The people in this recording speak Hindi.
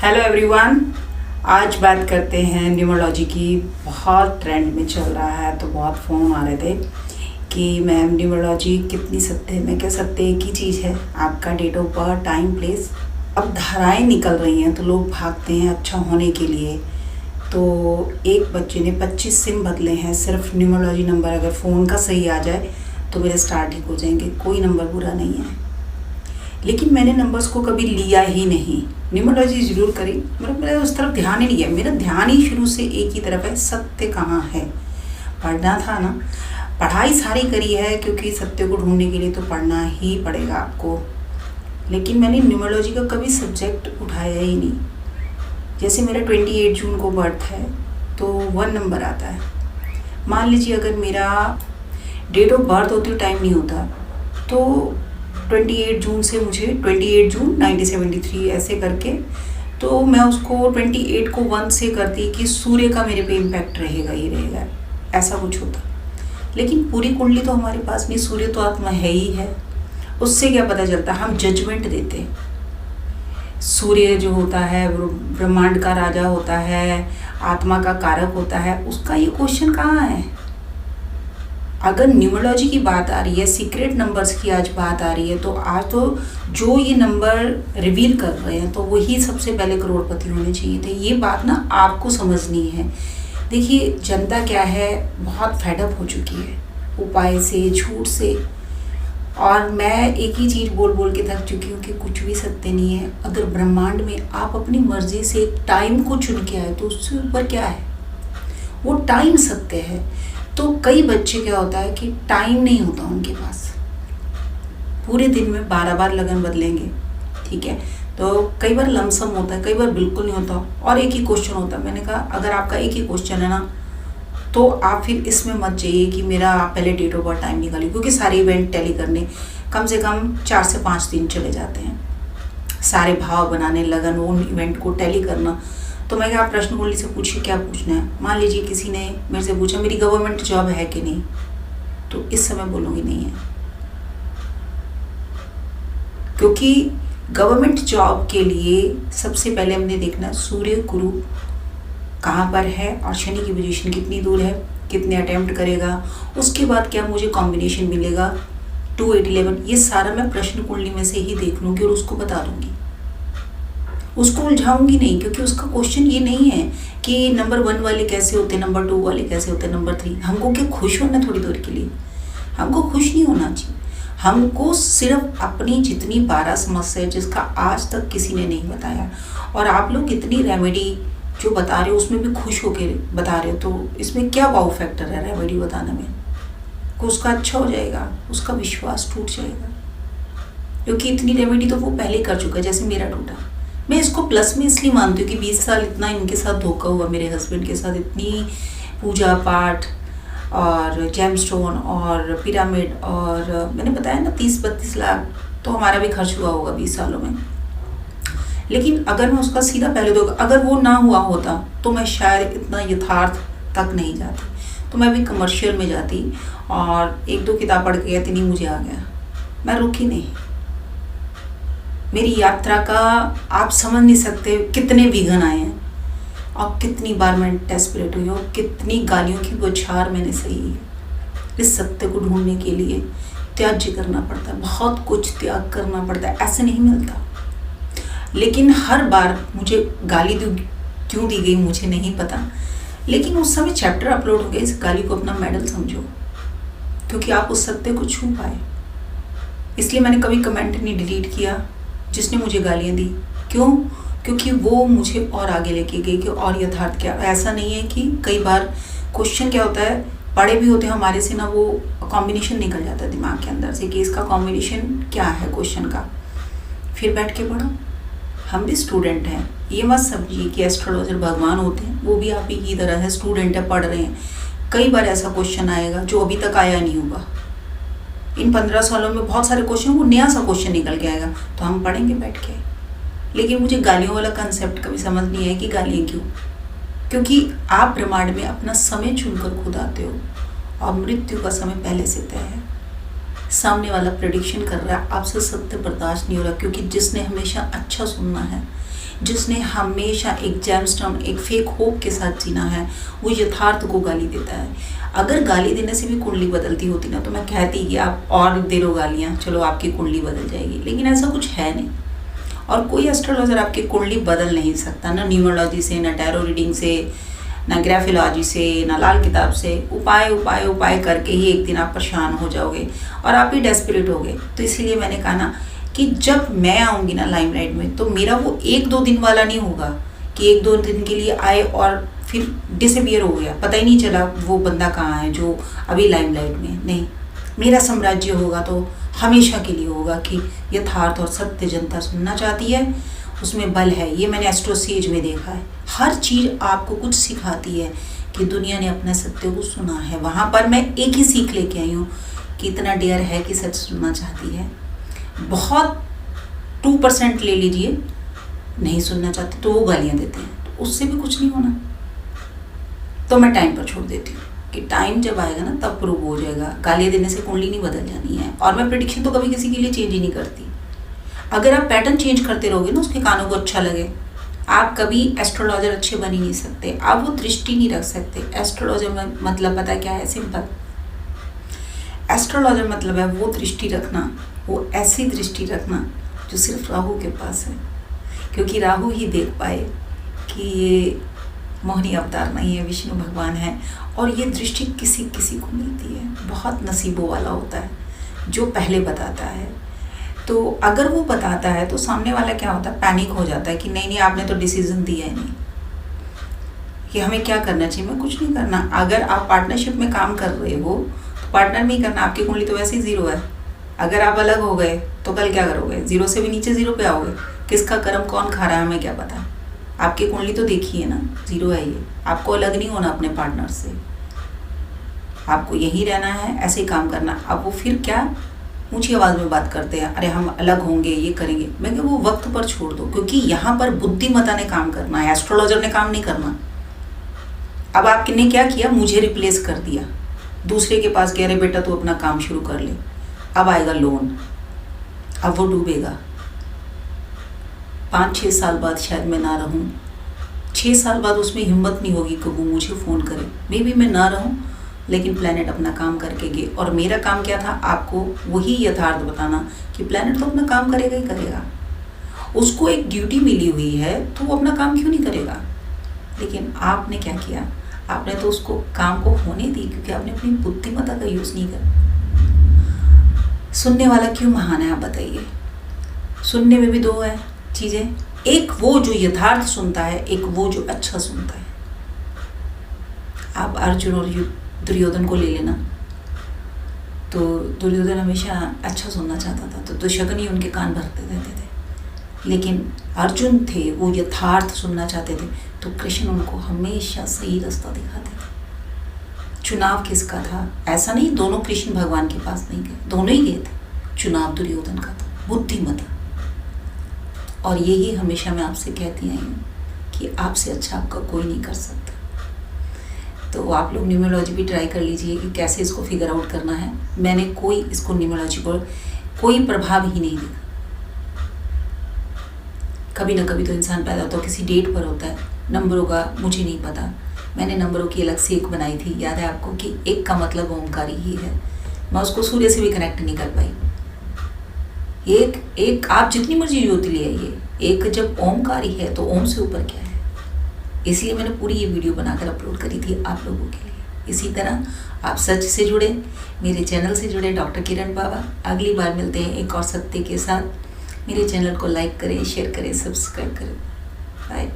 Hello everyone. आज बात करते हैं न्यूमरोलॉजी की। बहुत ट्रेंड में चल रहा है तो बहुत फ़ोन आ रहे थे कि मैम न्यूमरोलॉजी कितनी सत्य है। मैं क्या सत्य एक ही चीज़ है, आपका date of birth, time, place. अब धाराएं निकल रही हैं तो लोग भागते हैं अच्छा होने के लिए। तो एक बच्चे ने 25 सिम बदले हैं सिर्फ न्यूमरोलॉजी नंबर अगर फ़ोन का सही आ जाए तो मेरे स्टार ठीक हो जाएंगे। कोई नंबर बुरा नहीं है, लेकिन मैंने नंबर्स को कभी लिया ही नहीं। न्यूमरोलॉजी ज़रूर करी, मतलब मेरा उस तरफ ध्यान ही नहीं है। मेरा ध्यान ही शुरू से एक ही तरफ है, सत्य कहाँ है। पढ़ना था ना, पढ़ाई सारी करी है क्योंकि सत्य को ढूंढने के लिए तो पढ़ना ही पड़ेगा आपको। लेकिन मैंने न्यूमरोलॉजी का कभी सब्जेक्ट उठाया ही नहीं। जैसे मेरा 28 जून को बर्थ है तो 1 नंबर आता है। मान लीजिए अगर मेरा डेट ऑफ बर्थ होती टाइम नहीं होता तो 28 जून से मुझे 28 जून 1973 ऐसे करके, तो मैं उसको 28 को 1 से करती कि सूर्य का मेरे पे इम्पैक्ट रहेगा ही रहेगा, ऐसा कुछ होता। लेकिन पूरी कुंडली तो हमारे पास नहीं, सूर्य तो आत्मा है ही है। उससे क्या पता चलता, हम जजमेंट देते। सूर्य जो होता है ब्रह्मांड का राजा होता है, आत्मा का कारक होता है, उसका ये क्वेश्चन कहाँ है। अगर न्यूमरोलॉजी की बात आ रही है, सीक्रेट नंबर्स की आज बात आ रही है, तो आज तो जो ये नंबर रिवील कर रहे हैं तो वही सबसे पहले करोड़पति होने चाहिए थे। ये बात ना आपको समझनी है। देखिए जनता क्या है, बहुत फेडअप हो चुकी है उपाय से, झूठ से। और मैं एक ही चीज़ बोल बोल के थक चुकी हूँ कि कुछ भी सत्य नहीं है। अगर ब्रह्मांड में आप अपनी मर्जी से टाइम को चुन के आए तो उससे ऊपर क्या है, वो टाइम सत्य है। तो कई बच्चे क्या होता है कि टाइम नहीं होता उनके पास, पूरे दिन में 12 बार लगन बदलेंगे, ठीक है। तो कई बार लमसम होता है, कई बार बिल्कुल नहीं होता, और एक ही क्वेश्चन होता है। मैंने कहा अगर आपका एक ही क्वेश्चन है ना तो आप फिर इसमें मत जाइए कि मेरा पहले डेट ऑफ बर्थ टाइम निकालिए, क्योंकि सारे इवेंट टैली करने कम से कम 4 से 5 दिन चले जाते हैं। सारे भाव बनाने, लगन, उन इवेंट को टैली करना। तो मैं क्या, आप प्रश्न कुंडली से पूछिए क्या पूछना है। मान लीजिए किसी ने मेरे से पूछा मेरी गवर्नमेंट जॉब है कि नहीं, तो इस समय बोलूँगी नहीं है, क्योंकि गवर्नमेंट जॉब के लिए सबसे पहले हमने देखना सूर्य गुरु कहाँ पर है और शनि की पोजीशन कितनी दूर है, कितने अटेम्प्ट करेगा, उसके बाद क्या मुझे कॉम्बिनेशन मिलेगा 2, 8, 11। ये सारा मैं प्रश्न कुंडली में से ही देख लूँगी और उसको बता दूँगी। उसको उलझाऊंगी नहीं, क्योंकि उसका क्वेश्चन ये नहीं है कि नंबर 1 वाले कैसे होते, नंबर 2 वाले कैसे होते, नंबर 3। हमको क्या खुश होना थोड़ी देर के लिए, हमको खुश नहीं होना चाहिए। हमको सिर्फ अपनी जितनी 12 समस्या है जिसका आज तक किसी ने नहीं बताया, और आप लोग इतनी रेमेडी जो बता रहे हो उसमें भी खुश होकर बता रहे हो, तो इसमें क्या वाउ फैक्टर है रेमेडी बताने में। को उसका अच्छा हो जाएगा, उसका विश्वास टूट जाएगा, क्योंकि इतनी रेमेडी तो वो पहले कर चुका है जैसे मेरा टूटा। मैं इसको प्लस में इसलिए मानती हूँ कि 20 साल इतना इनके साथ धोखा हुआ, मेरे हस्बैंड के साथ इतनी पूजा पाठ और जेमस्टोन और पिरामिड, और मैंने बताया ना 30-32 लाख तो हमारा भी खर्च हुआ होगा 20 सालों में। लेकिन अगर मैं उसका सीधा पहले दूंगा, अगर वो ना हुआ होता तो मैं शायद इतना यथार्थ तक नहीं जाती, तो मैं भी कमर्शियल में जाती और 1-2 किताब पढ़ के कहती नहीं मुझे आ गया। मैं रुकी नहीं। मेरी यात्रा का आप समझ नहीं सकते कितने विघ्न आए हैं, और कितनी बार मैं डेस्परेट हुई हूँ, कितनी गालियों की बौछार मैंने सही है। इस सत्य को ढूंढने के लिए त्याज्य करना पड़ता है, बहुत कुछ त्याग करना पड़ता है, ऐसे नहीं मिलता। लेकिन हर बार मुझे गाली क्यों दी गई मुझे नहीं पता, लेकिन उस समय चैप्टर अपलोड हो गया। इस गाली को अपना मेडल समझो, क्योंकि आप उस सत्य को छू पाए। इसलिए मैंने कभी कमेंट नहीं डिलीट किया जिसने मुझे गालियाँ दी। क्यों? क्योंकि वो मुझे और आगे लेके गई कि और यथार्थ क्या। ऐसा नहीं है कि कई बार क्वेश्चन क्या होता है, पढ़े भी होते हैं हमारे से ना, वो कॉम्बिनेशन निकल जाता है दिमाग के अंदर से कि इसका कॉम्बिनेशन क्या है क्वेश्चन का, फिर बैठ के पढ़ो। हम भी स्टूडेंट हैं, ये मत समझिए कि एस्ट्रोलॉजर भगवान होते हैं, वो भी आप ही की तरह है, स्टूडेंट है, पढ़ रहे हैं। कई बार ऐसा क्वेश्चन आएगा जो अभी तक आया नहीं होगा। इन 15 सालों में बहुत सारे क्वेश्चन, वो नया सा क्वेश्चन निकल के आएगा तो हम पढ़ेंगे बैठ के। लेकिन मुझे गालियों वाला कंसेप्ट कभी समझ नहीं है कि गालियाँ क्यों, क्योंकि आप ब्रह्मांड में अपना समय चुनकर खुद आते हो और मृत्यु का समय पहले से तय है। सामने वाला प्रेडिक्शन कर रहा है, आपसे सत्य बर्दाश्त नहीं हो रहा, क्योंकि जिसने हमेशा अच्छा सुनना है, जिसने हमेशा एक जेमस्टोन, एक फेक होप के साथ जीना है, वो यथार्थ को गाली देता है। अगर गाली देने से भी कुंडली बदलती होती ना तो मैं कहती कि आप और दे लो गालियाँ, चलो आपकी कुंडली बदल जाएगी, लेकिन ऐसा कुछ है नहीं। और कोई एस्ट्रोलॉजर आपकी कुंडली बदल नहीं सकता, ना न्यूमरोलॉजी से, ना टैरो रीडिंग से, ना ग्राफोलॉजी से, ना लाल किताब से। उपाय उपाय उपाय करके ही एक दिन आप परेशान हो जाओगे और आप ही डेस्परेट होगे। तो इसीलिए मैंने कहा ना कि जब मैं आऊँगी ना लाइमलाइट में, तो मेरा वो 1-2 दिन वाला नहीं होगा कि 1-2 दिन के लिए आए और फिर डिसअपियर हो गया, पता ही नहीं चला वो बंदा कहाँ है जो अभी लाइमलाइट में। नहीं, मेरा साम्राज्य होगा तो हमेशा के लिए होगा कि यथार्थ और सत्य जनता सुनना चाहती है, उसमें बल है। ये मैंने एस्ट्रोसेज में देखा है। हर चीज़ आपको कुछ सिखाती है कि दुनिया ने अपने सत्य को सुना है। वहाँ पर मैं एक ही सीख लेके आई हूँ कि इतना डेयर है कि सच सुनना चाहती है। बहुत 2% ले लीजिए, नहीं सुनना चाहते तो वो गालियाँ देते हैं, तो उससे भी कुछ नहीं होना। तो मैं टाइम पर छोड़ देती हूँ कि टाइम जब आएगा ना तब प्रूव हो जाएगा। गालियाँ देने से कुंडली नहीं बदल जानी है। और मैं प्रेडिक्शन तो कभी किसी के लिए चेंज ही नहीं करती। अगर आप पैटर्न चेंज करते रहोगे ना, उसके कानों को अच्छा लगे, आप कभी एस्ट्रोलॉजर अच्छे बन ही नहीं सकते। आप वो दृष्टि नहीं रख सकते। एस्ट्रोलॉजर मतलब पता क्या है? सिंपल। एस्ट्रोलॉजर मतलब है वो दृष्टि रखना, वो ऐसी दृष्टि रखना जो सिर्फ राहु के पास है, क्योंकि राहु ही देख पाए कि ये मोहिनी अवतार नहीं है, विष्णु भगवान है। और ये दृष्टि किसी किसी को मिलती है, बहुत नसीबों वाला होता है जो पहले बताता है। तो अगर वो बताता है तो सामने वाला क्या होता है, पैनिक हो जाता है कि नहीं आपने तो डिसीजन दिया है नहीं, कि हमें क्या करना चाहिए। मैं कुछ नहीं करना। अगर आप पार्टनरशिप में काम कर रहे हो तो पार्टनर में ही करना। आपकी कुंडली तो वैसे ही 0 है। अगर आप अलग हो गए तो कल क्या करोगे? 0 से भी नीचे 0 पे आओगे। किसका कर्म कौन खा रहा है हमें क्या पता। आपकी कुंडली तो देखिए ना, 0 है ये। आपको अलग नहीं होना अपने पार्टनर से, आपको यहीं रहना है, ऐसे ही काम करना। अब वो फिर क्या ऊंची आवाज़ में बात करते हैं, अरे हम अलग होंगे, ये करेंगे। मैं क्या, वो वक्त पर छोड़ दो, क्योंकि यहाँ पर बुद्धिमता ने काम करना है, एस्ट्रोलॉजर ने काम नहीं करना। अब आपने क्या किया, मुझे रिप्लेस कर दिया, दूसरे के पास गया, अरे बेटा तू अपना काम शुरू कर ले। अब आएगा लोन, अब वो डूबेगा। 5-6 साल बाद शायद मैं ना रहूं, 6 साल बाद उसमें हिम्मत नहीं होगी कि वो मुझे फ़ोन करे। मे बी मैं ना रहूं, लेकिन प्लैनेट अपना काम करके गए। और मेरा काम क्या था, आपको वही यथार्थ बताना कि प्लैनेट तो अपना काम करेगा ही करेगा। उसको एक ड्यूटी मिली हुई है तो वो अपना काम क्यों नहीं करेगा। लेकिन आपने क्या किया, आपने तो उसको काम को होने दी, क्योंकि आपने अपनी बुद्धिमत्ता का यूज़ नहीं किया। सुनने वाला क्यों महान है आप बताइए। सुनने में भी 2 है चीज़ें, एक वो जो यथार्थ सुनता है, एक वो जो अच्छा सुनता है। आप अर्जुन और दुर्योधन को ले लेना, तो दुर्योधन हमेशा अच्छा सुनना चाहता था, तो दुशासन उनके कान भरते रहते थे। लेकिन अर्जुन थे, वो यथार्थ सुनना चाहते थे, तो कृष्ण उनको हमेशा सही रास्ता दिखाते थे। चुनाव किसका था? ऐसा नहीं दोनों कृष्ण भगवान के पास नहीं गए, दोनों ही गए थे। चुनाव दुर्योधन का था, बुद्धिमता। और यही हमेशा मैं आपसे कहती आई हूँ कि आपसे अच्छा आपका कोई नहीं कर सकता। तो आप लोग न्यूमरोलॉजी भी ट्राई कर लीजिए कि कैसे इसको फिगर आउट करना है। मैंने कोई इसको न्यूमरोलॉजी पर कोई प्रभाव ही नहीं देखा। कभी ना कभी तो इंसान पैदा होता है, किसी डेट पर होता है। नंबरों का मुझे नहीं पता, मैंने नंबरों की अलग से एक बनाई थी, याद है आपको, कि एक का मतलब ओमकारी ही है। मैं उसको सूर्य से भी कनेक्ट नहीं कर पाई। एक आप जितनी मर्जी ज्योति ले आइए, एक जब ओमकारी है तो ओम से ऊपर क्या है। इसलिए मैंने पूरी ये वीडियो बनाकर अपलोड करी थी आप लोगों के लिए। इसी तरह आप सच से जुड़े, मेरे चैनल से जुड़े, डॉक्टर किरण बाबा। अगली बार मिलते हैं एक और सत्य के साथ। मेरे चैनल को लाइक करें, शेयर करें, सब्सक्राइब करें। बाय।